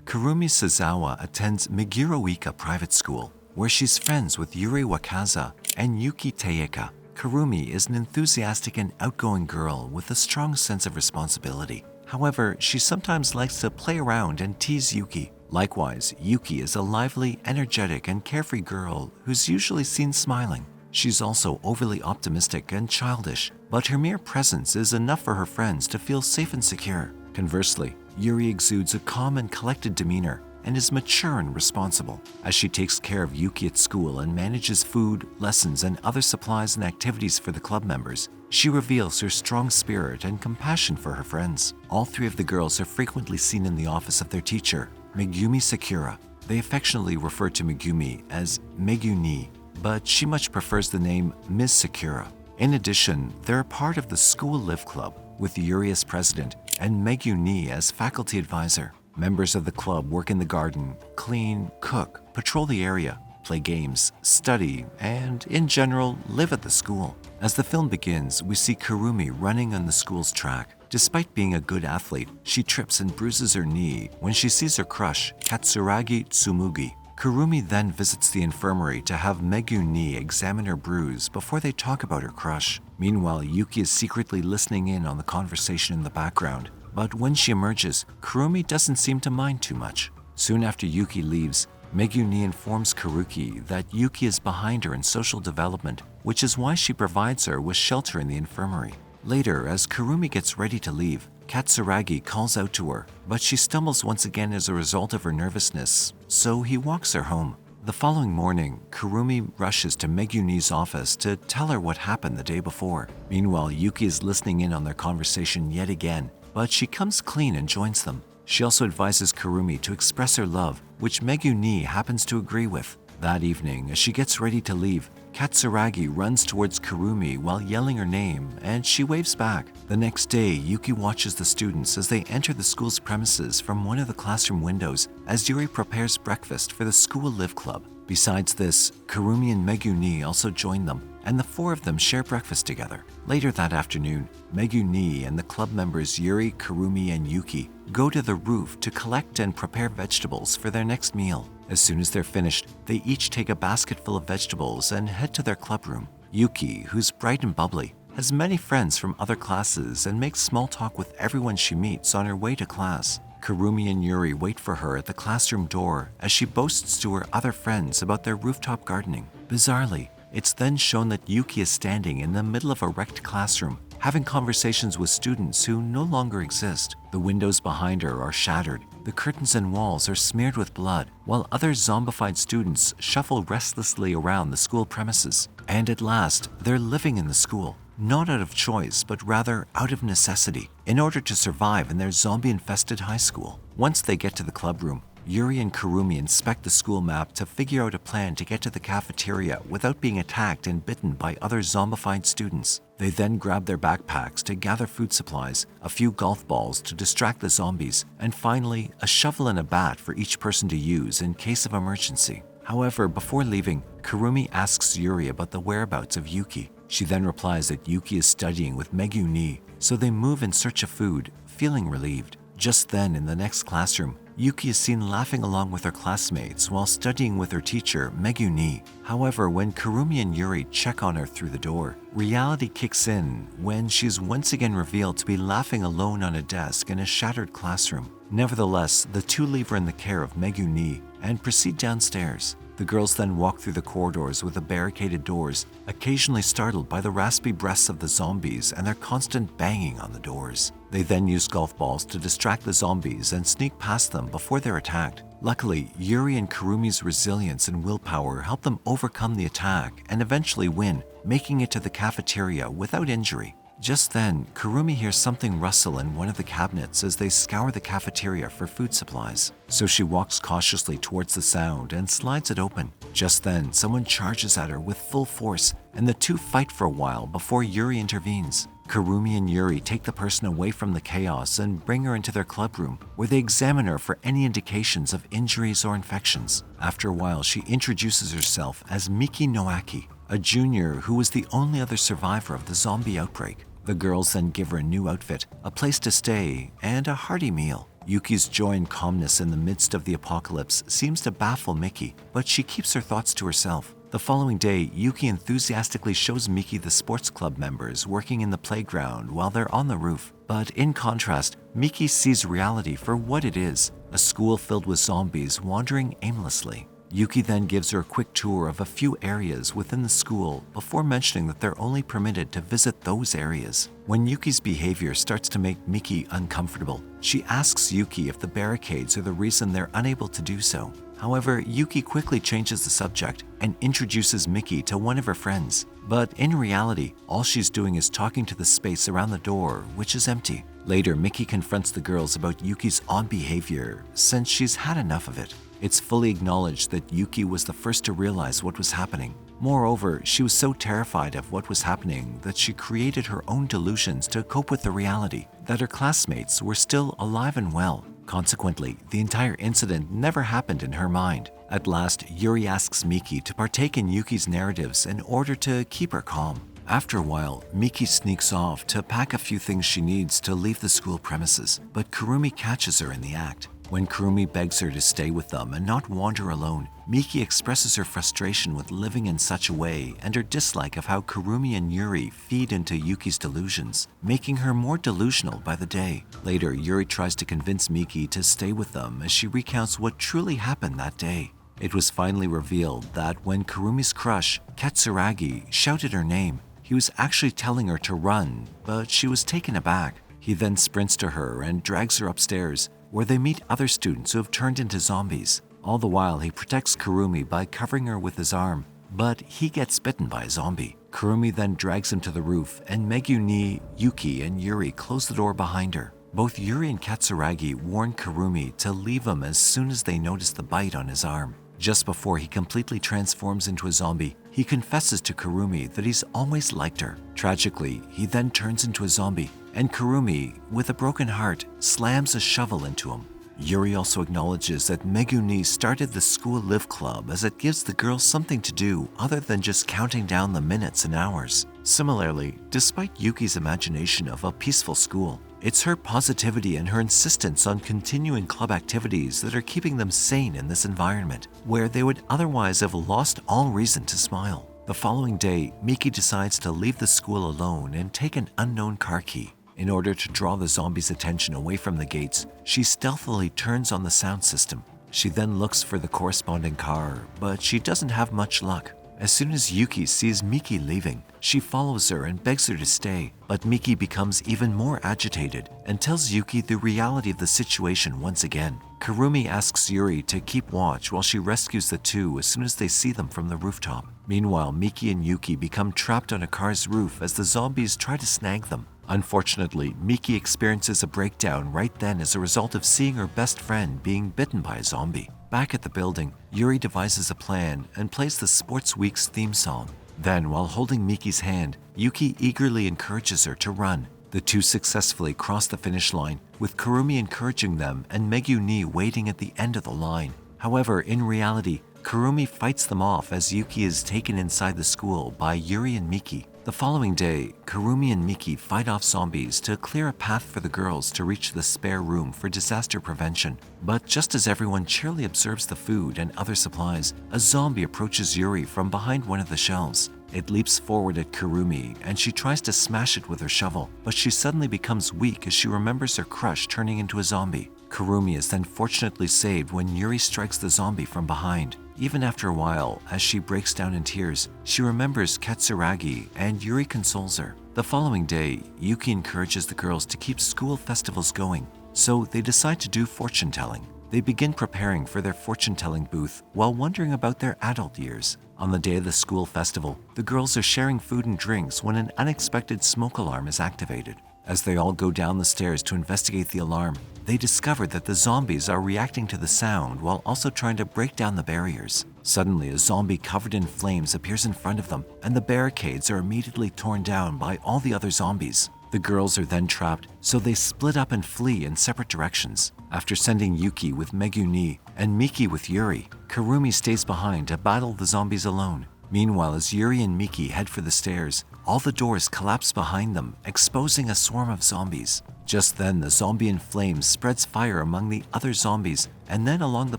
Kurumi Sazawa attends Meguro-ika Private School, where she's friends with Yuri Wakaza and Yuki Teika. Kurumi is an enthusiastic and outgoing girl with a strong sense of responsibility. However, she sometimes likes to play around and tease Yuki. Likewise, Yuki is a lively, energetic, and carefree girl who's usually seen smiling. She's also overly optimistic and childish, but her mere presence is enough for her friends to feel safe and secure. Conversely, Yuri exudes a calm and collected demeanor and is mature and responsible. As she takes care of Yuki at school and manages food, lessons, and other supplies and activities for the club members, she reveals her strong spirit and compassion for her friends. All three of the girls are frequently seen in the office of their teacher, Megumi Sakura. They affectionately refer to Megumi as Meguni, but she much prefers the name Ms. Sakura. In addition, they're a part of the School Live Club, with Yuri as president and Meguni as faculty advisor. Members of the club work in the garden, clean, cook, patrol the area, play games, study, and, in general, live at the school. As the film begins, we see Kurumi running on the school's track. Despite being a good athlete, she trips and bruises her knee when she sees her crush, Katsuragi Tsumugi. Kurumi then visits the infirmary to have Meguni examine her bruise before they talk about her crush. Meanwhile, Yuki is secretly listening in on the conversation in the background. But when she emerges, Kurumi doesn't seem to mind too much. Soon after Yuki leaves, Meguni informs Kuruki that Yuki is behind her in social development, which is why she provides her with shelter in the infirmary. Later, as Kurumi gets ready to leave, Katsuragi calls out to her, but she stumbles once again as a result of her nervousness, so he walks her home. The following morning, Kurumi rushes to Meguni's office to tell her what happened the day before. Meanwhile, Yuki is listening in on their conversation yet again, but she comes clean and joins them. She also advises Kurumi to express her love, which Meguni happens to agree with. That evening, as she gets ready to leave, Katsuragi runs towards Kurumi while yelling her name, and she waves back. The next day, Yuki watches the students as they enter the school's premises from one of the classroom windows as Yuri prepares breakfast for the School Live Club. Besides this, Kurumi and Meguni also join them, and the four of them share breakfast together. Later that afternoon, Meguni and the club members Yuri, Kurumi, and Yuki go to the roof to collect and prepare vegetables for their next meal. As soon as they're finished, they each take a basket full of vegetables and head to their club room. Yuki, who's bright and bubbly, has many friends from other classes and makes small talk with everyone she meets on her way to class. Kurumi and Yuri wait for her at the classroom door as she boasts to her other friends about their rooftop gardening. Bizarrely, it's then shown that Yuki is standing in the middle of a wrecked classroom, having conversations with students who no longer exist. The windows behind her are shattered, the curtains and walls are smeared with blood, while other zombified students shuffle restlessly around the school premises. And at last, they're living in the school, not out of choice, but rather out of necessity, in order to survive in their zombie-infested high school. Once they get to the club room, Yuri and Kurumi inspect the school map to figure out a plan to get to the cafeteria without being attacked and bitten by other zombified students. They then grab their backpacks to gather food supplies, a few golf balls to distract the zombies, and finally, a shovel and a bat for each person to use in case of emergency. However, before leaving, Kurumi asks Yuri about the whereabouts of Yuki. She then replies that Yuki is studying with Meguni, so they move in search of food, feeling relieved. Just then, in the next classroom, Yuki is seen laughing along with her classmates while studying with her teacher, Meguni. However, when Kurumi and Yuri check on her through the door, reality kicks in when she's once again revealed to be laughing alone on a desk in a shattered classroom. Nevertheless, the two leave her in the care of Meguni and proceed downstairs. The girls then walk through the corridors with the barricaded doors, occasionally startled by the raspy breaths of the zombies and their constant banging on the doors. They then use golf balls to distract the zombies and sneak past them before they're attacked. Luckily, Yuri and Kurumi's resilience and willpower help them overcome the attack and eventually win, making it to the cafeteria without injury. Just then, Kurumi hears something rustle in one of the cabinets as they scour the cafeteria for food supplies. So she walks cautiously towards the sound and slides it open. Just then, someone charges at her with full force, and the two fight for a while before Yuri intervenes. Kurumi and Yuri take the person away from the chaos and bring her into their club room, where they examine her for any indications of injuries or infections. After a while, she introduces herself as Miki Noaki, a junior who was the only other survivor of the zombie outbreak. The girls then give her a new outfit, a place to stay, and a hearty meal. Yuki's joy and calmness in the midst of the apocalypse seems to baffle Miki, but she keeps her thoughts to herself. The following day, Yuki enthusiastically shows Miki the sports club members working in the playground while they're on the roof. But in contrast, Miki sees reality for what it is, a school filled with zombies wandering aimlessly. Yuki then gives her a quick tour of a few areas within the school before mentioning that they're only permitted to visit those areas. When Yuki's behavior starts to make Miki uncomfortable, she asks Yuki if the barricades are the reason they're unable to do so. However, Yuki quickly changes the subject and introduces Miki to one of her friends. But in reality, all she's doing is talking to the space around the door, which is empty. Later, Miki confronts the girls about Yuki's odd behavior, since she's had enough of it. It's fully acknowledged that Yuki was the first to realize what was happening. Moreover, she was so terrified of what was happening that she created her own delusions to cope with the reality that her classmates were still alive and well. Consequently, the entire incident never happened in her mind. At last, Yuri asks Miki to partake in Yuki's narratives in order to keep her calm. After a while, Miki sneaks off to pack a few things she needs to leave the school premises, but Kurumi catches her in the act. When Kurumi begs her to stay with them and not wander alone, Miki expresses her frustration with living in such a way and her dislike of how Kurumi and Yuri feed into Yuki's delusions, making her more delusional by the day. Later, Yuri tries to convince Miki to stay with them as she recounts what truly happened that day. It was finally revealed that when Kurumi's crush, Katsuragi, shouted her name, he was actually telling her to run, but she was taken aback. He then sprints to her and drags her upstairs, where they meet other students who have turned into zombies. All the while, he protects Kurumi by covering her with his arm, but he gets bitten by a zombie. Kurumi then drags him to the roof, and Megumi, Yuki, and Yuri close the door behind her. Both Yuri and Katsuragi warn Kurumi to leave him as soon as they notice the bite on his arm. Just before he completely transforms into a zombie, he confesses to Kurumi that he's always liked her. Tragically, he then turns into a zombie, and Kurumi, with a broken heart, slams a shovel into him. Yuri also acknowledges that Megumi started the School Live Club as it gives the girls something to do other than just counting down the minutes and hours. Similarly, despite Yuki's imagination of a peaceful school, it's her positivity and her insistence on continuing club activities that are keeping them sane in this environment, where they would otherwise have lost all reason to smile. The following day, Miki decides to leave the school alone and take an unknown car key. In order to draw the zombies' attention away from the gates, she stealthily turns on the sound system. She then looks for the corresponding car, but she doesn't have much luck. As soon as Yuki sees Miki leaving, she follows her and begs her to stay, but Miki becomes even more agitated and tells Yuki the reality of the situation once again. Kurumi asks Yuri to keep watch while she rescues the two as soon as they see them from the rooftop. Meanwhile, Miki and Yuki become trapped on a car's roof as the zombies try to snag them. Unfortunately, Miki experiences a breakdown right then as a result of seeing her best friend being bitten by a zombie. Back at the building, Yuri devises a plan and plays the Sports Week's theme song. Then, while holding Miki's hand, Yuki eagerly encourages her to run. The two successfully cross the finish line, with Kurumi encouraging them and Megumi waiting at the end of the line. However, in reality, Kurumi fights them off as Yuki is taken inside the school by Yuri and Miki. The following day, Kurumi and Miki fight off zombies to clear a path for the girls to reach the spare room for disaster prevention. But just as everyone cheerily observes the food and other supplies, a zombie approaches Yuri from behind one of the shelves. It leaps forward at Kurumi and she tries to smash it with her shovel, but she suddenly becomes weak as she remembers her crush turning into a zombie. Kurumi is then fortunately saved when Yuri strikes the zombie from behind. Even after a while, as she breaks down in tears, she remembers Katsuragi and Yuri consoles her. The following day, Yuki encourages the girls to keep school festivals going, so they decide to do fortune-telling. They begin preparing for their fortune-telling booth while wondering about their adult years. On the day of the school festival, the girls are sharing food and drinks when an unexpected smoke alarm is activated. As they all go down the stairs to investigate the alarm, they discover that the zombies are reacting to the sound while also trying to break down the barriers. Suddenly, a zombie covered in flames appears in front of them, and the barricades are immediately torn down by all the other zombies. The girls are then trapped, so they split up and flee in separate directions. After sending Yuki with Megumi and Miki with Yuri, Kurumi stays behind to battle the zombies alone. Meanwhile, as Yuri and Miki head for the stairs, all the doors collapse behind them, exposing a swarm of zombies. Just then, the zombie in flames spreads fire among the other zombies and then along the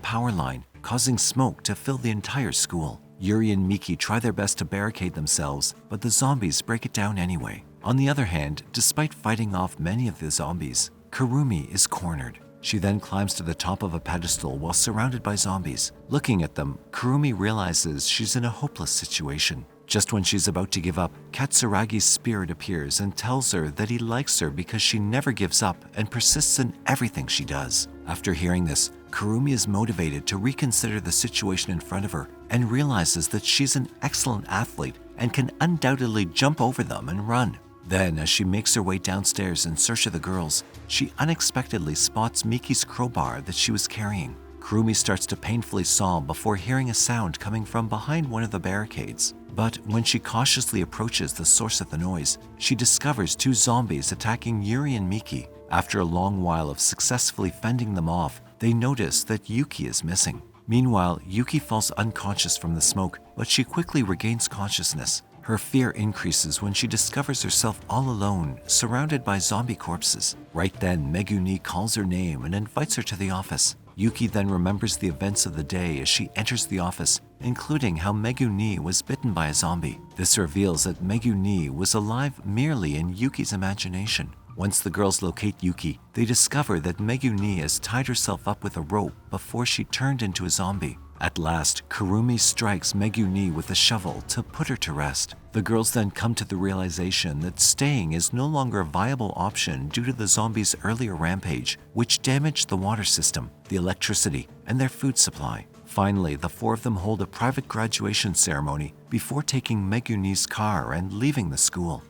power line, causing smoke to fill the entire school. Yuri and Miki try their best to barricade themselves, but the zombies break it down anyway. On the other hand, despite fighting off many of the zombies, Kurumi is cornered. She then climbs to the top of a pedestal while surrounded by zombies. Looking at them, Kurumi realizes she's in a hopeless situation. Just when she's about to give up, Katsuragi's spirit appears and tells her that he likes her because she never gives up and persists in everything she does. After hearing this, Kurumi is motivated to reconsider the situation in front of her and realizes that she's an excellent athlete and can undoubtedly jump over them and run. Then, as she makes her way downstairs in search of the girls, she unexpectedly spots Miki's crowbar that she was carrying. Kurumi starts to painfully sob before hearing a sound coming from behind one of the barricades. But when she cautiously approaches the source of the noise, she discovers two zombies attacking Yuri and Miki. After a long while of successfully fending them off, they notice that Yuki is missing. Meanwhile, Yuki falls unconscious from the smoke, but she quickly regains consciousness. Her fear increases when she discovers herself all alone, surrounded by zombie corpses. Right then, Megumi calls her name and invites her to the office. Yuki then remembers the events of the day as she enters the office, including how Megumi was bitten by a zombie. This reveals that Megumi was alive merely in Yuki's imagination. Once the girls locate Yuki, they discover that Megumi has tied herself up with a rope before she turned into a zombie. At last, Kurumi strikes Megumi with a shovel to put her to rest. The girls then come to the realization that staying is no longer a viable option due to the zombies' earlier rampage, which damaged the water system, the electricity, and their food supply. Finally, the four of them hold a private graduation ceremony before taking Megumi's car and leaving the school.